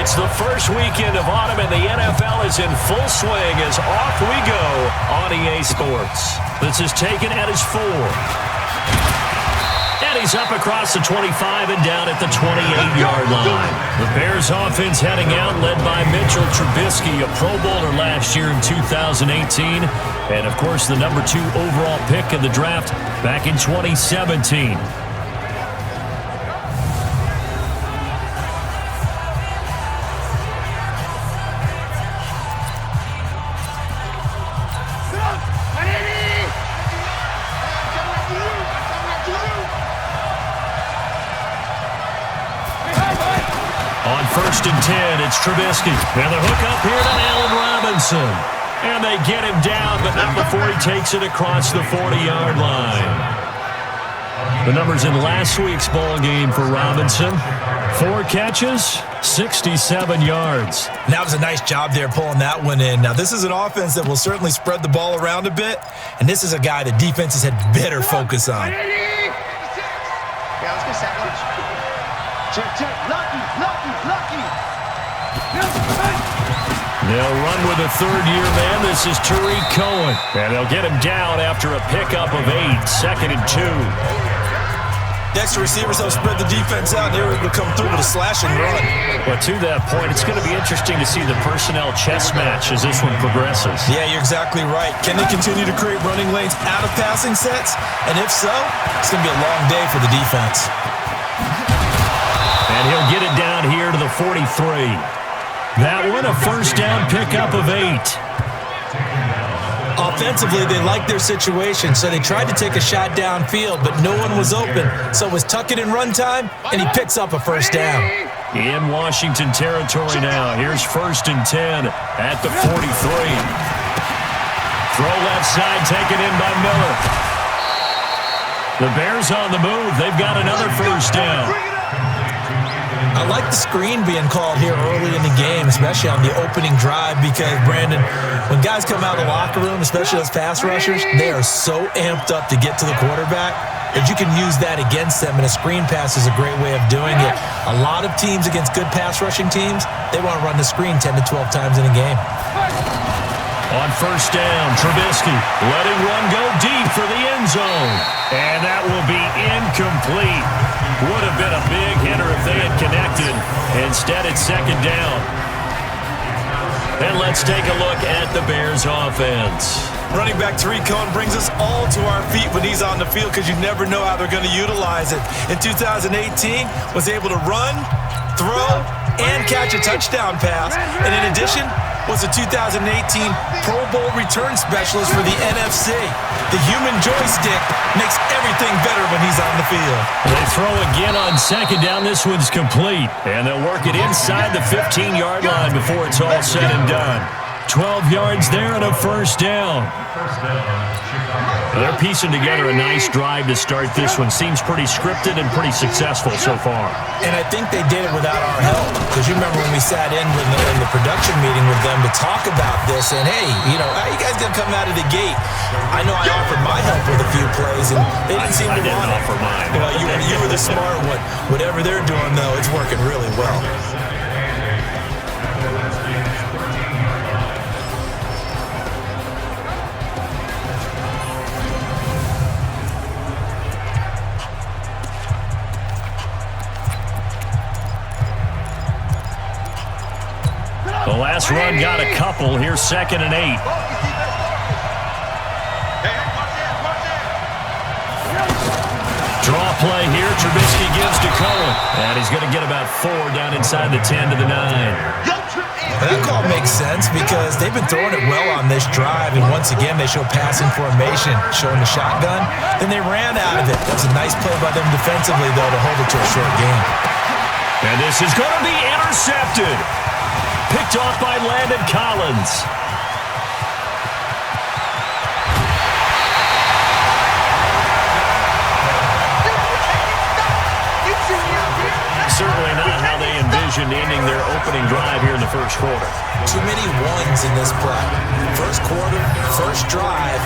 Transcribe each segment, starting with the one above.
It's the first weekend of autumn, and the NFL is in full swing as off we go on EA Sports. This is taken at his 4. And he's up across the 25 and down at the 28-yard line. The Bears offense heading out, led by Mitchell Trubisky, a Pro Bowler last year in 2018. And, of course, the number 2 overall pick in the draft back in 2017. On 1st and 10, it's Trubisky. And the hook up here to Allen Robinson. And they get him down, but not before he takes it across the 40-yard line. The numbers in last week's ball game for Robinson. 4 catches, 67 yards. That was a nice job there pulling that one in. Now, this is an offense that will certainly spread the ball around a bit, and this is a guy that defenses had better focus on. Yeah, let's get set. Check. Lucky. They'll run with a third-year man. This is Tariq Cohen. And they'll get him down after a pickup of 8, 2nd and 2. The extra receivers will spread the defense out, and they were able to come through with a slash and run. But to that point, it's going to be interesting to see the personnel chess match as this one progresses. Yeah, you're exactly right. Can they continue to create running lanes out of passing sets? And if so, it's going to be a long day for the defense. And he'll get it down here to the 43. That one, a first down pickup of 8. Offensively, they liked their situation, so they tried to take a shot downfield, but no one was open. So it was tuck it in run time, and he picks up a first down. In Washington territory now. Here's 1st and 10 at the 43. Throw left side, taken in by Miller. The Bears on the move. They've got another first down. I like the screen being called here early in the game, especially on the opening drive, because, Brandon, when guys come out of the locker room, especially those pass rushers, they are so amped up to get to the quarterback that you can use that against them, and a screen pass is a great way of doing it. A lot of teams against good pass rushing teams, they want to run the screen 10 to 12 times in a game. On first down, Trubisky letting one go deep for the end zone. And that will be incomplete. Would have been a big hitter if they had connected. Instead, it's 2nd down. And let's take a look at the Bears offense. Running back Tariq Cohen brings us all to our feet when he's on the field, because you never know how they're going to utilize it. In 2018, was able to run, throw, and catch a touchdown pass. And in addition, was a 2018 Pro Bowl return specialist for the NFC. The human joystick makes everything better when he's on the field. They throw again on 2nd down. This one's complete. And they'll work it inside the 15-yard line before it's all said and done. 12 yards there and a first down. They're piecing together a nice drive to start this one. Seems pretty scripted and pretty successful so far. And I think they did it without our help, because you remember when we sat in the production meeting with them to talk about this, and hey, how you guys going to come out of the gate? I know I offered my help with a few plays, and they didn't seem to want it. I didn't offer mine. Well, you were the smart one. Whatever they're doing, though, it's working really well. The last run got a couple. Here's 2nd and 8. Draw play here. Trubisky gives to Cohen. And he's going to get about 4 down inside the 10 to the 9. That call makes sense, because they've been throwing it well on this drive, and once again they show passing formation, showing the shotgun. Then they ran out of it. That's a nice play by them defensively, though, to hold it to a short game. And this is going to be intercepted. Picked off by Landon Collins. Certainly not how they envisioned ending their opening drive here in the first quarter. Too many ones in this play. First quarter, first drive,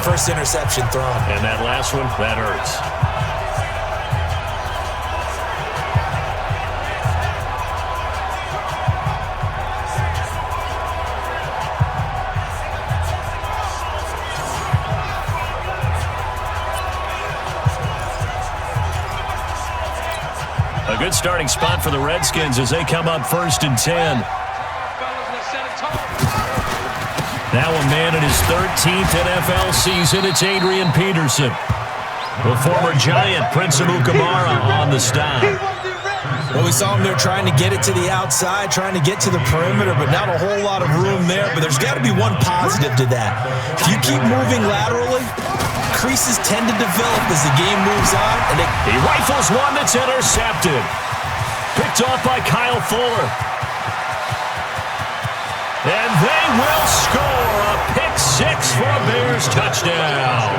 first interception thrown. And that last one, that hurts. good starting spot for the Redskins as they come up 1st and 10. Now a man in his 13th NFL season, it's Adrian Peterson. The former Giant, Prince Amukamara, on the stop. Well, we saw him there trying to get it to the outside, trying to get to the perimeter, but not a whole lot of room there. But there's got to be one positive to that. If you keep moving laterally, creases tend to develop as the game moves on. And he rifles one that's intercepted. Picked off by Kyle Fuller. And they will score a pick six for a Bears touchdown.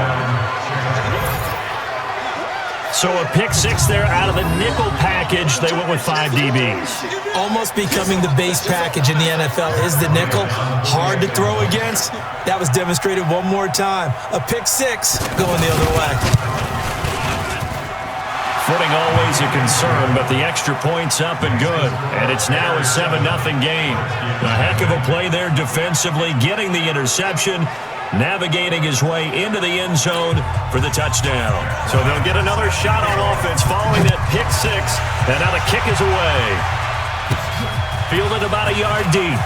So a pick six there out of the nickel package. They went with 5 DBs. Almost becoming the base package in the NFL is the nickel. Hard to throw against. That was demonstrated one more time. A pick six going the other way. Footing always a concern, but the extra point's up and good. And it's now a 7-0 game. A heck of a play there defensively, getting the interception, navigating his way into the end zone for the touchdown. So they'll get another shot on offense following that pick six. And now the kick is away. Fielded about a yard deep.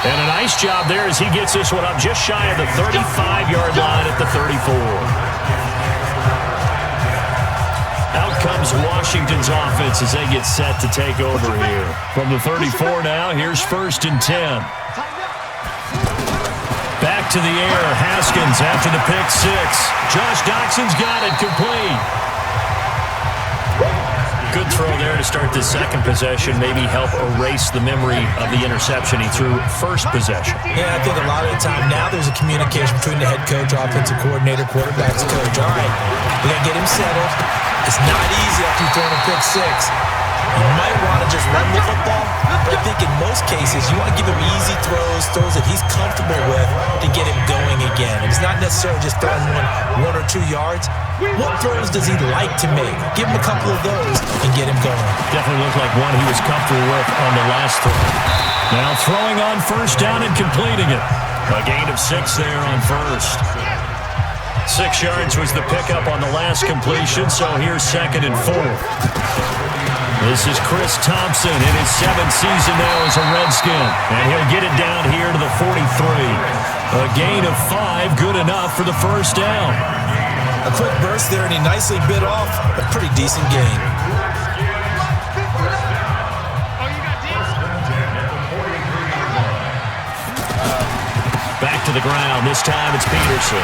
And a nice job there as he gets this one up just shy of the 35-yard line at the 34. Out comes Washington's offense as they get set to take over here. From the 34 now, here's 1st and 10. Back to the air, Haskins after the pick six. Josh Doxson's got it complete. Good throw there to start the second possession, maybe help erase the memory of the interception he threw first possession. Yeah, I think a lot of the time now there's a communication between the head coach, offensive coordinator, quarterback's coach. All right, we got to get him settled. It's not easy after you've thrown a pick six. You might want to just run the football, but I think in most cases you want to give him easy throws that he's comfortable with to get him going again. And it's not necessarily just throwing one or 2 yards. What throws does he like to make? Give him a couple of those and get him going. Definitely looked like one he was comfortable with on the last throw. Now throwing on 1st down and completing it. A gain of 6 there on 1st. 6 yards was the pickup on the last completion, so here's 2nd and 4. This is Chris Thompson in his 7th season now as a Redskin. And he'll get it down here to the 43. A gain of 5, good enough for the 1st down. A quick burst there, and he nicely bit off a pretty decent gain. Back to the ground. This time it's Peterson.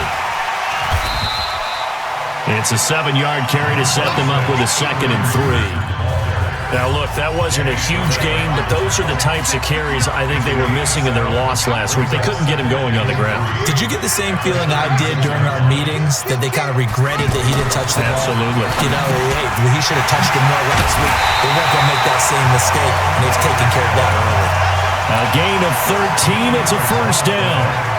It's a 7-yard carry to set them up with a 2nd and 3. Now, look, that wasn't a huge gain, but those are the types of carries I think they were missing in their loss last week. They couldn't get him going on the ground. Did you get the same feeling I did during our meetings, that they kind of regretted that he didn't touch the ball? Absolutely. You know, hey, he should have touched it more last week. They weren't going to make that same mistake, and they've taken care of that early. A gain of 13. It's a 1st down.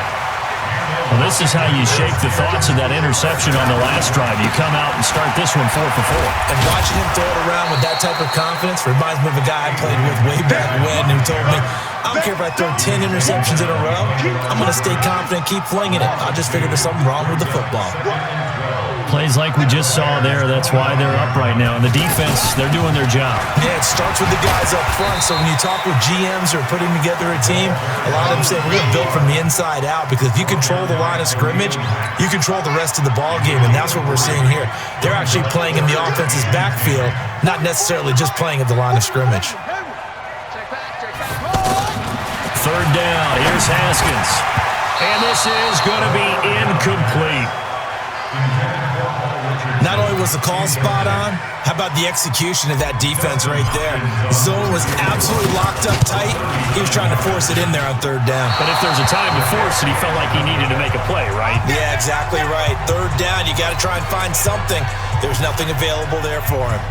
Well, this is how you shake the thoughts of that interception on the last drive. You come out and start this one 4 for 4. And watching him throw it around with that type of confidence reminds me of a guy I played with way back when who told me, I don't care if I throw 10 interceptions in a row, I'm going to stay confident, keep flinging it. I just figured there's something wrong with the football. Plays like we just saw there, that's why they're up right now. And the defense, they're doing their job. Yeah, it starts with the guys up front. So when you talk with GMs or putting together a team, a lot of them say we're going to build from the inside out, because if you control the line of scrimmage, you control the rest of the ball game, and that's what we're seeing here. They're actually playing in the offense's backfield, not necessarily just playing at the line of scrimmage. 3rd down, here's Haskins. And this is going to be incomplete. Not only was the call spot on, how about the execution of that defense right there? Zone was absolutely locked up tight. He was trying to force it in there on 3rd down. But if there's a time to force it, he felt like he needed to make a play, right? Yeah, exactly right. 3rd down, you got to try and find something. There's nothing available there for him.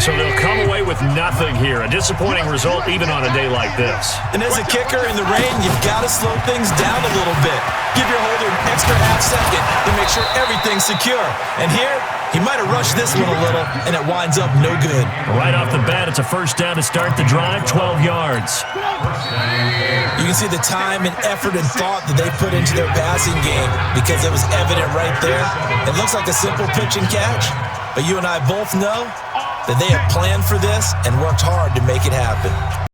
So they'll come away with nothing here. A disappointing result even on a day like this. And as a kicker in the rain, you've got to slow things down a little bit. Give your holder an extra half-second to make sure everything's secure. And here, he might have rushed this one a little, and it winds up no good. Right off the bat, it's a 1st down to start the drive, 12 yards. You can see the time and effort and thought that they put into their passing game, because it was evident right there. It looks like a simple pitch and catch, But you and I both know that they have planned for this and worked hard to make it happen.